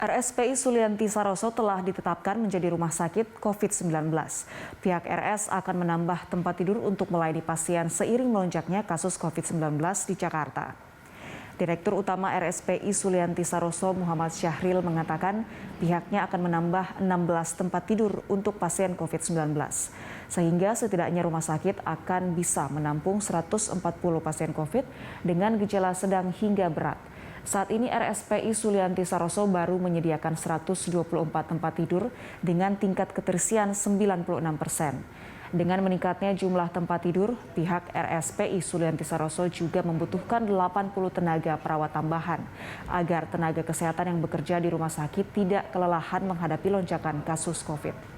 RSPI Sulianti Saroso telah ditetapkan menjadi rumah sakit COVID-19. Pihak RS akan menambah tempat tidur untuk melayani pasien seiring melonjaknya kasus COVID-19 di Jakarta. Direktur Utama RSPI Sulianti Saroso Muhammad Syahril mengatakan pihaknya akan menambah 16 tempat tidur untuk pasien COVID-19. Sehingga setidaknya rumah sakit akan bisa menampung 140 pasien COVID dengan gejala sedang hingga berat. Saat ini RSPI Sulianti Saroso baru menyediakan 124 tempat tidur dengan tingkat keterisian 96%. Dengan meningkatnya jumlah tempat tidur, pihak RSPI Sulianti Saroso juga membutuhkan 80 tenaga perawat tambahan agar tenaga kesehatan yang bekerja di rumah sakit tidak kelelahan menghadapi lonjakan kasus COVID.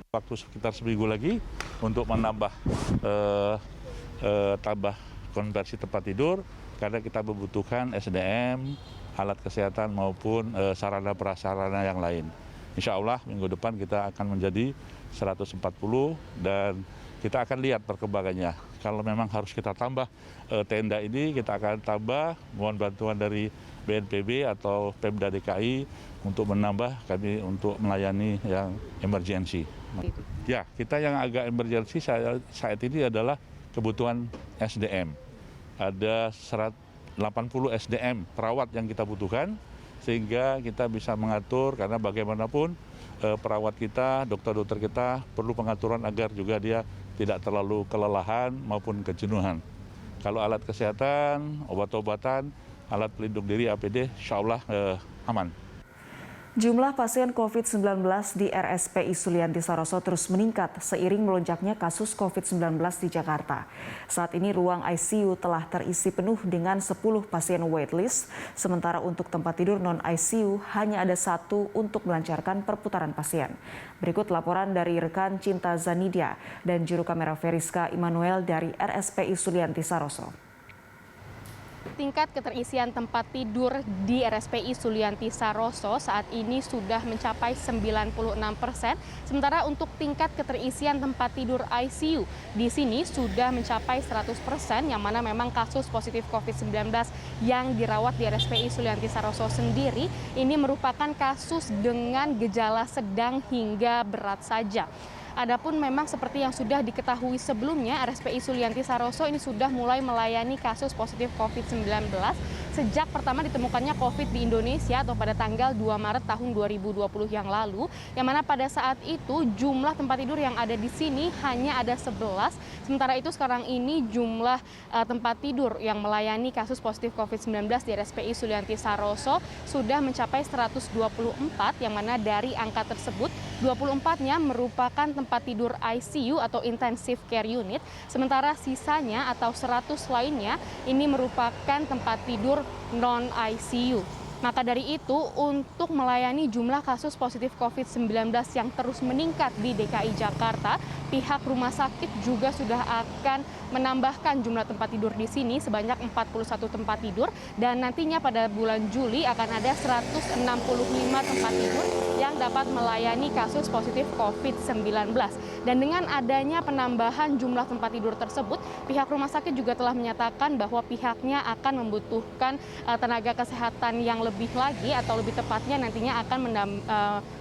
Waktu sekitar seminggu lagi untuk menambah tambah konversi tempat tidur karena kita membutuhkan SDM, alat kesehatan maupun sarana prasarana yang lain. Insya Allah minggu depan kita akan menjadi 140 dan kita akan lihat perkembangannya. Kalau memang harus kita tambah tenda ini, kita akan tambah, mohon bantuan dari BNPB atau Pemda DKI untuk menambah kami untuk melayani yang emergensi. Ya, kita yang agak emergensi saat ini adalah kebutuhan SDM. Ada 180 SDM perawat yang kita butuhkan, sehingga kita bisa mengatur karena bagaimanapun perawat kita, dokter-dokter kita perlu pengaturan agar juga dia tidak terlalu kelelahan maupun kejenuhan. Kalau alat kesehatan, obat-obatan, alat pelindung diri APD, insya Allah aman. Jumlah pasien COVID-19 di RSPI Sulianti Saroso terus meningkat seiring melonjaknya kasus COVID-19 di Jakarta. Saat ini ruang ICU telah terisi penuh dengan 10 pasien waitlist, sementara untuk tempat tidur non-ICU hanya ada 1 untuk melancarkan perputaran pasien. Berikut laporan dari rekan Cinta Zanidia dan juru kamera Veriska Immanuel dari RSPI Sulianti Saroso. Tingkat keterisian tempat tidur di RSPI Sulianti Saroso saat ini sudah mencapai 96%, sementara untuk tingkat keterisian tempat tidur ICU di sini sudah mencapai 100%, yang mana memang kasus positif COVID-19 yang dirawat di RSPI Sulianti Saroso sendiri ini merupakan kasus dengan gejala sedang hingga berat saja. Adapun memang seperti yang sudah diketahui sebelumnya, RSPI Sulianti Saroso ini sudah mulai melayani kasus positif COVID-19 sejak pertama ditemukannya COVID di Indonesia atau pada tanggal 2 Maret tahun 2020 yang lalu, yang mana pada saat itu jumlah tempat tidur yang ada di sini hanya ada 11, sementara itu sekarang ini jumlah tempat tidur yang melayani kasus positif COVID-19 di RSPI Sulianti Saroso sudah mencapai 124, yang mana dari angka tersebut 24-nya merupakan tempat tidur ICU atau Intensive Care Unit, sementara sisanya atau 100 lainnya ini merupakan tempat tidur non-ICU. Maka dari itu, untuk melayani jumlah kasus positif COVID-19 yang terus meningkat di DKI Jakarta, pihak rumah sakit juga sudah akan menambahkan jumlah tempat tidur di sini sebanyak 41 tempat tidur, dan nantinya pada bulan Juli akan ada 165 tempat tidur yang dapat melayani kasus positif COVID-19. Dan dengan adanya penambahan jumlah tempat tidur tersebut, pihak rumah sakit juga telah menyatakan bahwa pihaknya akan membutuhkan tenaga kesehatan yang lebih lagi, atau lebih tepatnya nantinya akan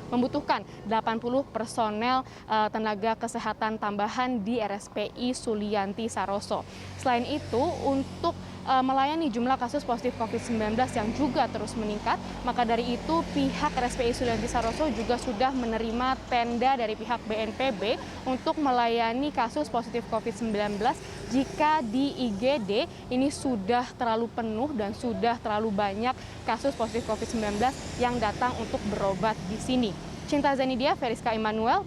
membutuhkan 80 personel tenaga kesehatan tambahan di RSPI Sulianti Saroso. Selain itu, untuk melayani jumlah kasus positif COVID-19 yang juga terus meningkat, maka dari itu pihak RSPI Sulianti Saroso juga sudah menerima tenda dari pihak BNPB untuk melayani kasus positif COVID-19 jika di IGD ini sudah terlalu penuh dan sudah terlalu banyak kasus positif COVID-19 yang datang untuk berobat di sini. Cinta Zanidia, Veriska Immanuel.